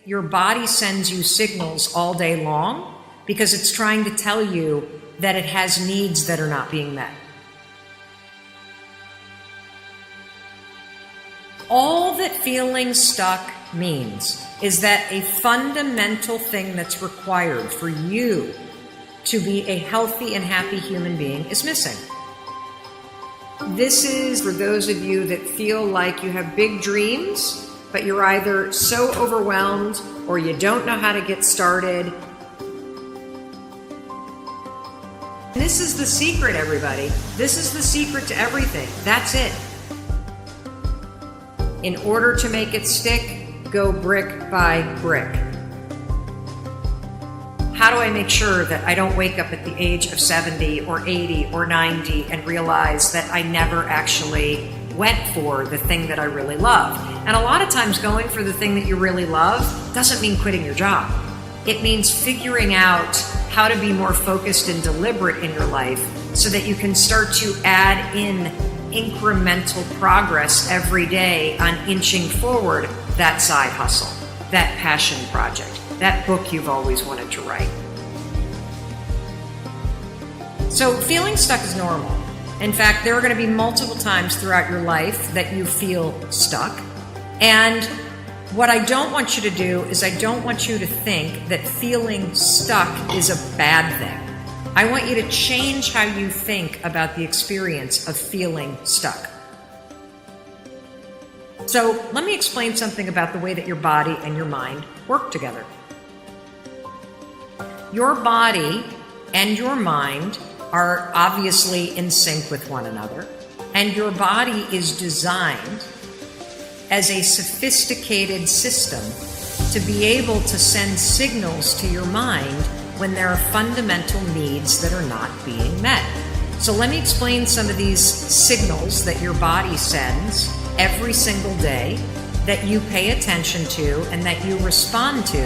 your body sends you signals all day long because it's trying to tell you that it has needs that are not being met. All that feeling stuck means is that a fundamental thing that's required for you to be a healthy and happy human being is missing. This is for those of you that feel like you have big dreams, but you're either so overwhelmed or you don't know how to get started. This is the secret, everybody. This is the secret to everything. That's it. In order to make it stick, go brick by brick. How do I make sure that I don't wake up at the age of 70 or 80 or 90 and realize that I never actually went for the thing that I really love? And a lot of times going for the thing that you really love doesn't mean quitting your job. It means figuring out how to be more focused and deliberate in your life so that you can start to add in incremental progress every day on inching forward that side hustle, that passion project, that book you've always wanted to write. So feeling stuck is normal. In fact, there are going to be multiple times throughout your life that you feel stuck. And what I don't want you to do is I don't want you to think that feeling stuck is a bad thing. I want you to change how you think about the experience of feeling stuck. So let me explain something about the way that your body and your mind work together. Your body and your mind are obviously in sync with one another, and your body is designed as a sophisticated system to be able to send signals to your mind when there are fundamental needs that are not being met. So let me explain some of these signals that your body sends every single day that you pay attention to and that you respond to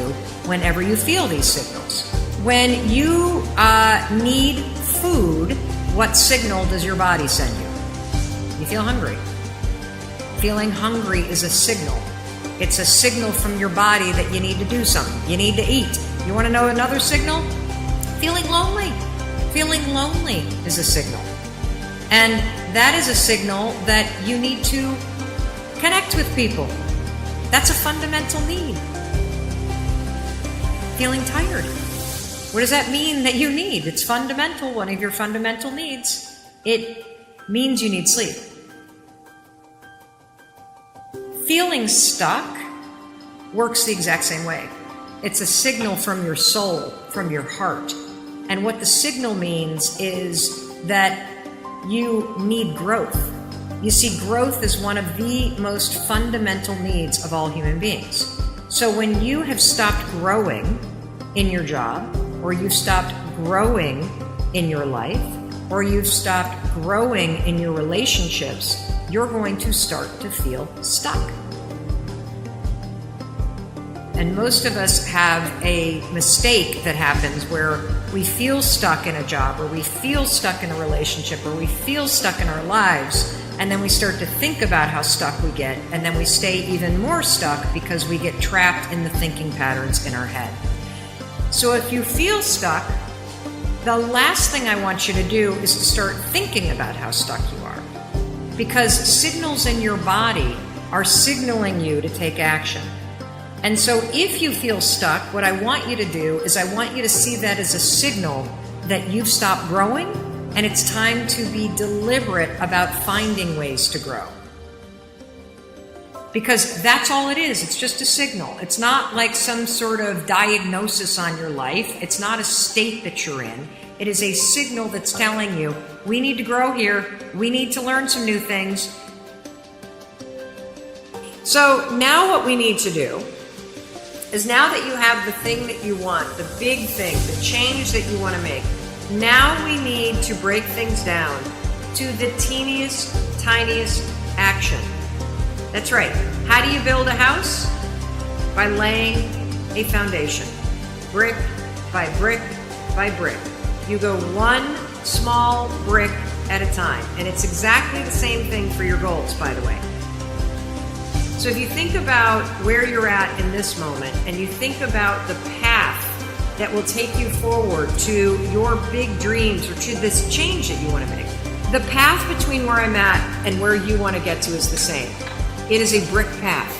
whenever you feel these signals. When you need food, what signal does your body send you? You feel hungry. Feeling hungry is a signal. It's a signal from your body that you need to do something. You need to eat. You want to know another signal? Feeling lonely. Feeling lonely is a signal. And that is a signal that you need to connect with people. That's a fundamental need. Feeling tired. What does that mean that you need? It's fundamental, one of your fundamental needs. It means you need sleep. Feeling stuck works the exact same way. It's a signal from your soul, from your heart. And what the signal means is that you need growth. You see, growth is one of the most fundamental needs of all human beings. So when you have stopped growing in your job, or you've stopped growing in your life, or you've stopped growing in your relationships, you're going to start to feel stuck. And most of us have a mistake that happens where we feel stuck in a job, or we feel stuck in a relationship, or we feel stuck in our lives, and then we start to think about how stuck we get, and then we stay even more stuck because we get trapped in the thinking patterns in our head. So if you feel stuck, the last thing I want you to do is to start thinking about how stuck you are. Because signals in your body are signaling you to take action. And so if you feel stuck, what I want you to do is I want you to see that as a signal that you've stopped growing and it's time to be deliberate about finding ways to grow. Because that's all it is. It's just a signal. It's not like some sort of diagnosis on your life. It's not a state that you're in. It is a signal that's telling you, we need to grow here. We need to learn some new things. So now what we need to do is, now that you have the thing that you want, the big thing, the change that you want to make, now we need to break things down to the teeniest, tiniest action. That's right. How do you build a house? By laying a foundation. Brick by brick by brick. You go one small brick at a time. And it's exactly the same thing for your goals, by the way. So if you think about where you're at in this moment, and you think about the path that will take you forward to your big dreams or to this change that you want to make, the path between where I'm at and where you want to get to is the same. It is a brick path,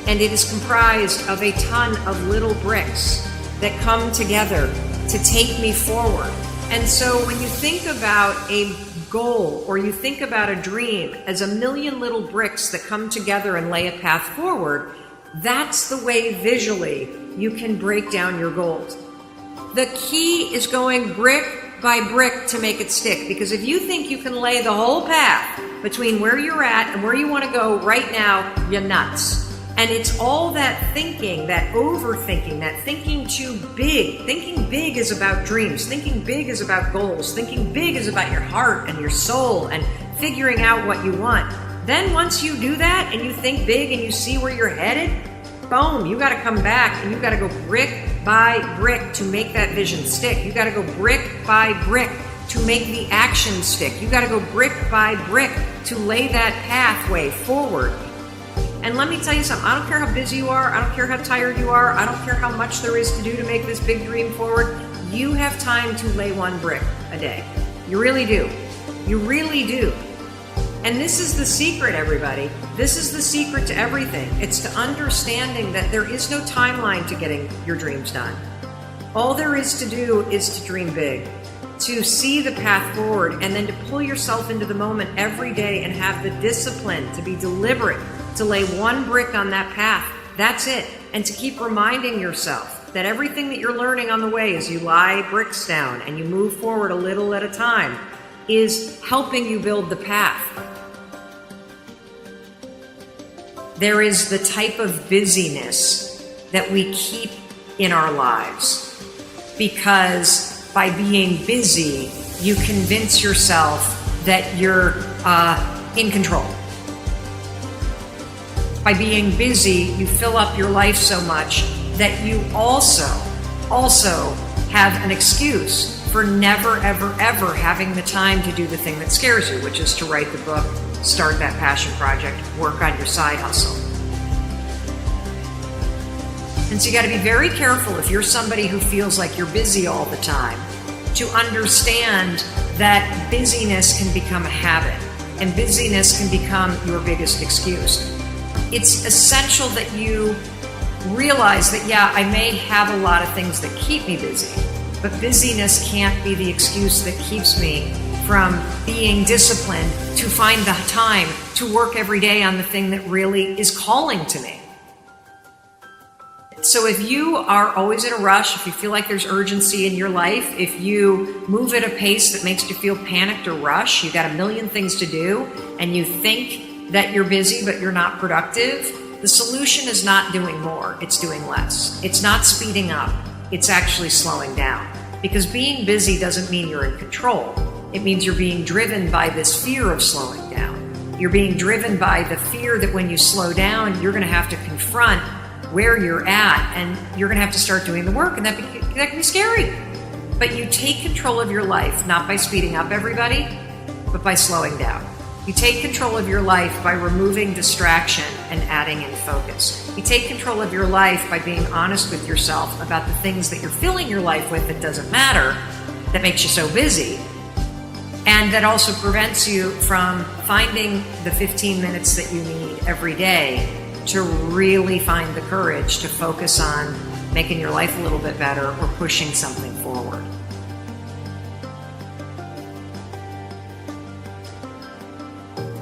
and it is comprised of a ton of little bricks that come together to take me forward. And so when you think about a goal or you think about a dream as a million little bricks that come together and lay a path forward, that's the way visually you can break down your goals. The key is going brick by brick to make it stick, because if you think you can lay the whole path between where you're at and where you want to go right now, you're nuts. And it's all that thinking, that overthinking, that thinking too big. Thinking big is about dreams. Thinking big is about goals. Thinking big is about your heart and your soul and figuring out what you want. Then once you do that and you think big and you see where you're headed, boom, you got to come back and you got to go brick by brick to make that vision stick. You got to go brick by brick to make the action stick. You got to go brick by brick to lay that pathway forward. And let me tell you something, I don't care how busy you are, I don't care how tired you are, I don't care how much there is to do to make this big dream forward, you have time to lay one brick a day. You really do. You really do. And this is the secret, everybody. This is the secret to everything. It's to understanding that there is no timeline to getting your dreams done. All there is to do is to dream big, to see the path forward, and then to pull yourself into the moment every day and have the discipline to be deliberate, to lay one brick on that path. That's it. And to keep reminding yourself that everything that you're learning on the way as you lie bricks down and you move forward a little at a time is helping you build the path. There is the type of busyness that we keep in our lives, because by being busy, you convince yourself that you're in control. By being busy, you fill up your life so much that you also have an excuse for never, ever, ever having the time to do the thing that scares you, which is to write the book, start that passion project, work on your side hustle. And so you got to be very careful, if you're somebody who feels like you're busy all the time, to understand that busyness can become a habit, and busyness can become your biggest excuse. It's essential that you realize that, yeah, I may have a lot of things that keep me busy, but busyness can't be the excuse that keeps me from being disciplined to find the time to work every day on the thing that really is calling to me. So if you are always in a rush, if you feel like there's urgency in your life, if you move at a pace that makes you feel panicked or rush, you got a million things to do, and you think that you're busy but you're not productive, the solution is not doing more, it's doing less. It's not speeding up, it's actually slowing down. Because being busy doesn't mean you're in control. It means you're being driven by this fear of slowing down. You're being driven by the fear that when you slow down, you're going to have to confront where you're at, and you're going to have to start doing the work, and that can be scary. But you take control of your life, not by speeding up, everybody, but by slowing down. You take control of your life by removing distraction and adding in focus. You take control of your life by being honest with yourself about the things that you're filling your life with that doesn't matter, that makes you so busy, and that also prevents you from finding the 15 minutes that you need every day to really find the courage to focus on making your life a little bit better or pushing something forward.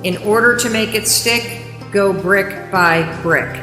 In order to make it stick, go brick by brick.